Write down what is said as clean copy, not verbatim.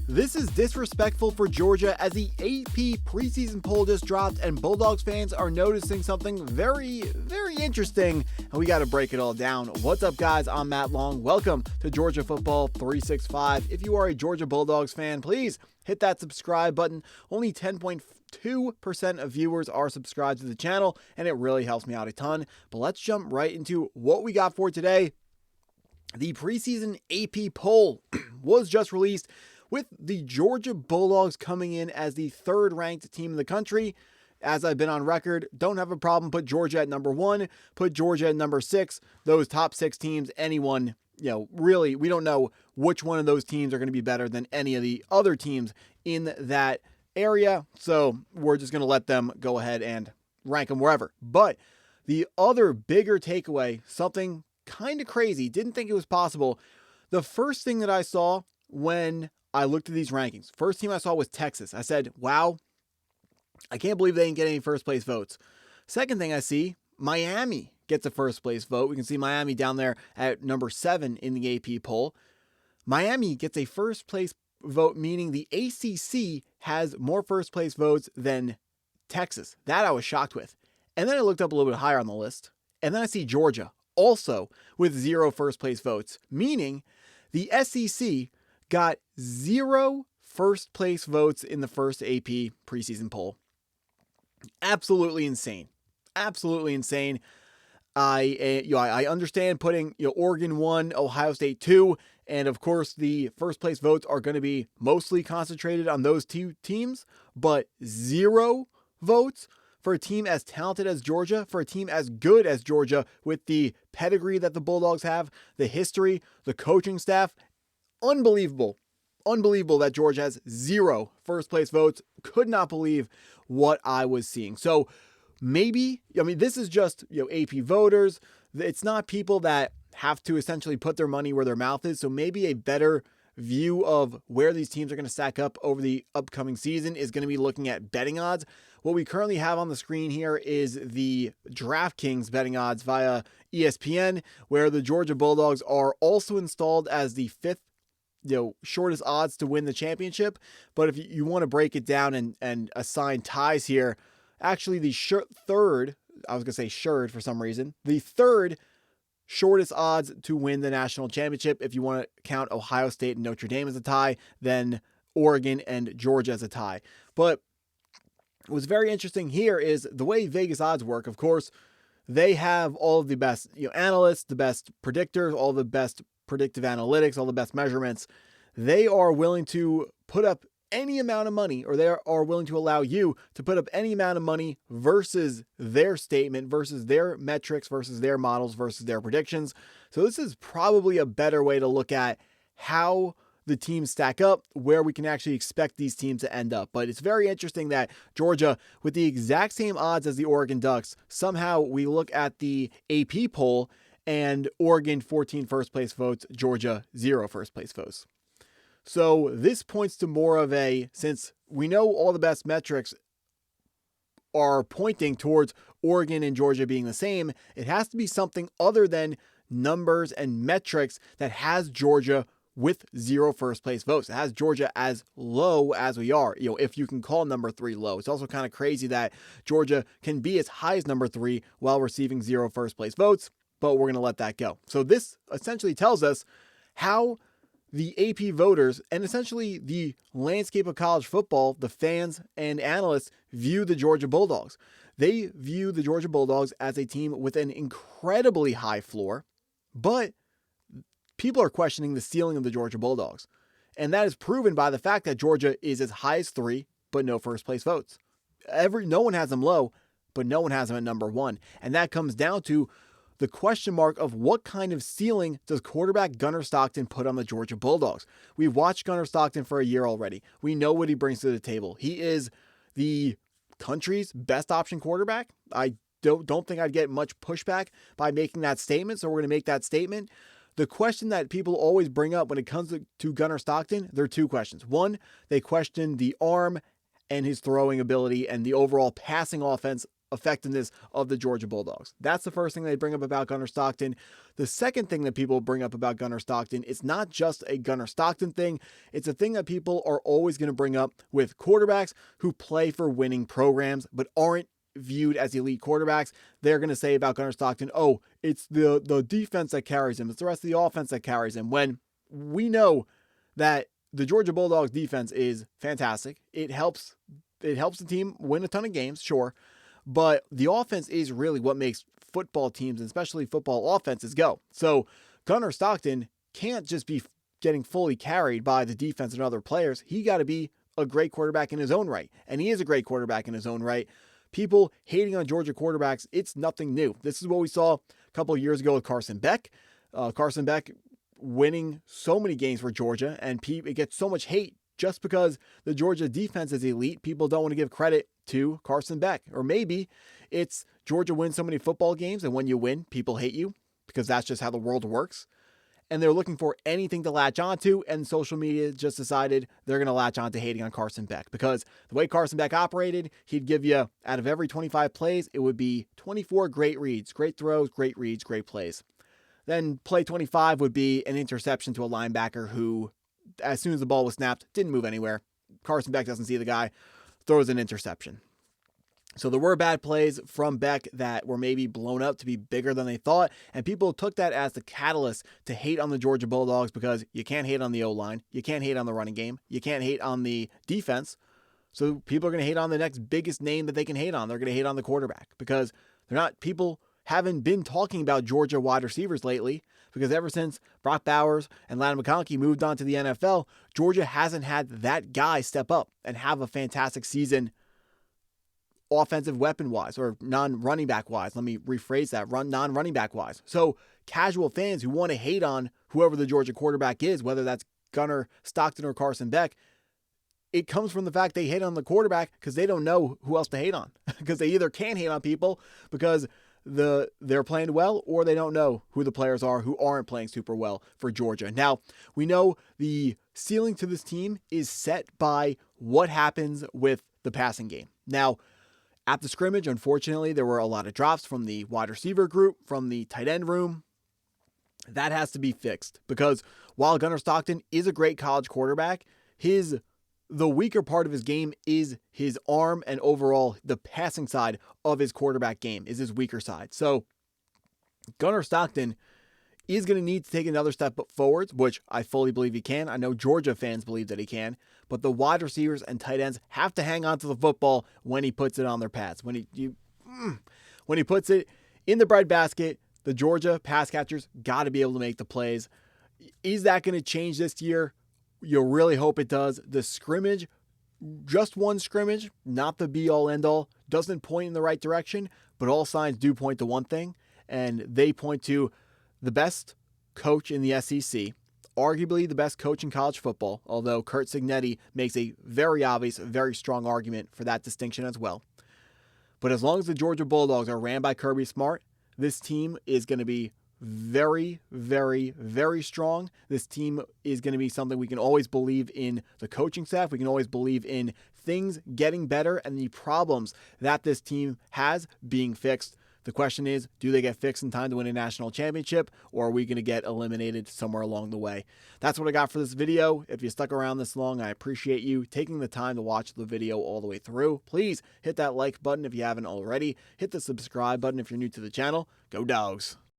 This is disrespectful for Georgia as the AP preseason poll just dropped and Bulldogs fans are noticing something very interesting, and we got to break it all down. What's up, guys? I'm Matt Long. Welcome to Georgia Football 365. If you are a Georgia Bulldogs fan, please hit that subscribe button. Only 10.2% of viewers are subscribed to the channel, and it really helps me out a ton. But let's jump right into what we got for today. The preseason AP poll was just released, with the Georgia Bulldogs coming in as the third-ranked team in the country. As I've been on record, don't have a problem. Put Georgia at number 1. Put Georgia at number 6. Those top 6 teams, anyone, really, we don't know which one of those teams are going to be better than any of the other teams in that area. So we're just going to let them go ahead and rank them wherever. But the other bigger takeaway, something kind of crazy, didn't think it was possible. The first thing that I saw when I looked at these rankings, first team I saw was Texas. I said, wow, I can't believe they didn't get any first place votes. Second thing I see, Miami gets a first place vote. We can see Miami down there at number 7 in the AP poll. Miami gets a first place vote, meaning the ACC has more first place votes than Texas. That I was shocked with. And then I looked up a little bit higher on the list, and then I see Georgia also with 0 first place votes, meaning the SEC got 0 first place votes in the first AP preseason poll. Absolutely insane. Absolutely insane. I understand putting Oregon 1, Ohio State 2, and of course the first place votes are going to be mostly concentrated on those 2 teams, but 0 votes for a team as talented as Georgia, for a team as good as Georgia, with the pedigree that the Bulldogs have, the history, the coaching staff. Unbelievable that Georgia has 0 first place votes. Could not believe what I was seeing. So maybe, this is just, AP voters. It's not people that have to essentially put their money where their mouth is. So maybe a better view of where these teams are going to stack up over the upcoming season is going to be looking at betting odds. What we currently have on the screen here is the DraftKings betting odds via ESPN, where the Georgia Bulldogs are also installed as the 5th shortest odds to win the championship. But if you want to break it down and assign ties here, actually the third, I was going to say shirred for some reason, the third shortest odds to win the national championship, if you want to count Ohio State and Notre Dame as a tie, then Oregon and Georgia as a tie. But what's very interesting here is the way Vegas odds work. Of course, they have all of the best analysts, the best predictors, all the best predictive analytics, all the best measurements. They are willing to put up any amount of money, or they are willing to allow you to put up any amount of money versus their statement, versus their metrics, versus their models, versus their predictions. So this is probably a better way to look at how the teams stack up, where we can actually expect these teams to end up. But it's very interesting that Georgia, with the exact same odds as the Oregon Ducks, somehow we look at the AP poll and Oregon 14 first place votes, Georgia 0 first place votes. So this points to more of since we know all the best metrics are pointing towards Oregon and Georgia being the same, it has to be something other than numbers and metrics that has Georgia with 0 first place votes. It has Georgia as low as we are, if you can call number 3 low. It's also kind of crazy that Georgia can be as high as number 3 while receiving 0 first place votes, but we're going to let that go. So this essentially tells us how the AP voters and essentially the landscape of college football, the fans and analysts, view the Georgia Bulldogs. They view the Georgia Bulldogs as a team with an incredibly high floor, but people are questioning the ceiling of the Georgia Bulldogs. And that is proven by the fact that Georgia is as high as 3, but no first place votes. No one has them low, but no one has them at number 1. And that comes down to the question mark of what kind of ceiling does quarterback Gunner Stockton put on the Georgia Bulldogs? We've watched Gunner Stockton for a year already. We know what he brings to the table. He is the country's best option quarterback. I don't think I'd get much pushback by making that statement, so we're going to make that statement. The question that people always bring up when it comes to Gunner Stockton, there are 2 questions. One, they question the arm and his throwing ability and the overall passing offense effectiveness of the Georgia Bulldogs. That's the first thing they bring up about Gunner Stockton. The second thing that people bring up about Gunner Stockton, it's not just a Gunner Stockton thing. It's a thing that people are always going to bring up with quarterbacks who play for winning programs but aren't viewed as elite quarterbacks. They're going to say about Gunner Stockton, oh, it's the defense that carries him. It's the rest of the offense that carries him. When we know that the Georgia Bulldogs defense is fantastic. It helps the team win a ton of games, sure. But the offense is really what makes football teams, and especially football offenses, go. So Gunner Stockton can't just be getting fully carried by the defense and other players. He got to be a great quarterback in his own right. And he is a great quarterback in his own right. People hating on Georgia quarterbacks, it's nothing new. This is what we saw a couple of years ago with Carson Beck. Carson Beck winning so many games for Georgia, and it gets so much hate just because the Georgia defense is elite. People don't want to give credit to Carson Beck. Or maybe it's Georgia wins so many football games, and when you win, people hate you because that's just how the world works. And they're looking for anything to latch onto, and social media just decided they're going to latch on to hating on Carson Beck because the way Carson Beck operated, he'd give you, out of every 25 plays, it would be 24 great reads, great throws, great reads, great plays. Then play 25 would be an interception to a linebacker who, as soon as the ball was snapped, didn't move anywhere. Carson Beck doesn't see the guy, throws an interception. So there were bad plays from Beck that were maybe blown up to be bigger than they thought, and people took that as the catalyst to hate on the Georgia Bulldogs because you can't hate on the O-line, you can't hate on the running game, you can't hate on the defense. So people are going to hate on the next biggest name that they can hate on. They're going to hate on the quarterback because people haven't been talking about Georgia wide receivers lately because ever since Brock Bowers and Landon McConkey moved on to the NFL, Georgia hasn't had that guy step up and have a fantastic season offensive weapon-wise or non-running back-wise. Let me rephrase that, non-running back-wise. So casual fans who want to hate on whoever the Georgia quarterback is, whether that's Gunner Stockton or Carson Beck, it comes from the fact they hate on the quarterback because they don't know who else to hate on because they either can't hate on people because they're playing well, or they don't know who the players are who aren't playing super well for Georgia. Now, we know the ceiling to this team is set by what happens with the passing game. Now, at the scrimmage, unfortunately, there were a lot of drops from the wide receiver group, from the tight end room. That has to be fixed because while Gunner Stockton is a great college quarterback, the weaker part of his game is his arm, and overall the passing side of his quarterback game is his weaker side. So Gunner Stockton is going to need to take another step forwards, which I fully believe he can. I know Georgia fans believe that he can, but the wide receivers and tight ends have to hang on to the football when he puts it on their pads. When he puts it in the breadbasket, the Georgia pass catchers got to be able to make the plays. Is that going to change this year? You'll really hope it does. The scrimmage, just one scrimmage, not the be-all, end-all, doesn't point in the right direction, but all signs do point to one thing, and they point to the best coach in the SEC, arguably the best coach in college football, although Curt Cignetti makes a very obvious, very strong argument for that distinction as well. But as long as the Georgia Bulldogs are ran by Kirby Smart, this team is going to be very, very, very strong. This team is going to be something we can always believe in the coaching staff. We can always believe in things getting better and the problems that this team has being fixed. The question is, do they get fixed in time to win a national championship, or are we going to get eliminated somewhere along the way? That's what I got for this video. If you stuck around this long, I appreciate you taking the time to watch the video all the way through. Please hit that like button if you haven't already. Hit the subscribe button if you're new to the channel. Go Dogs!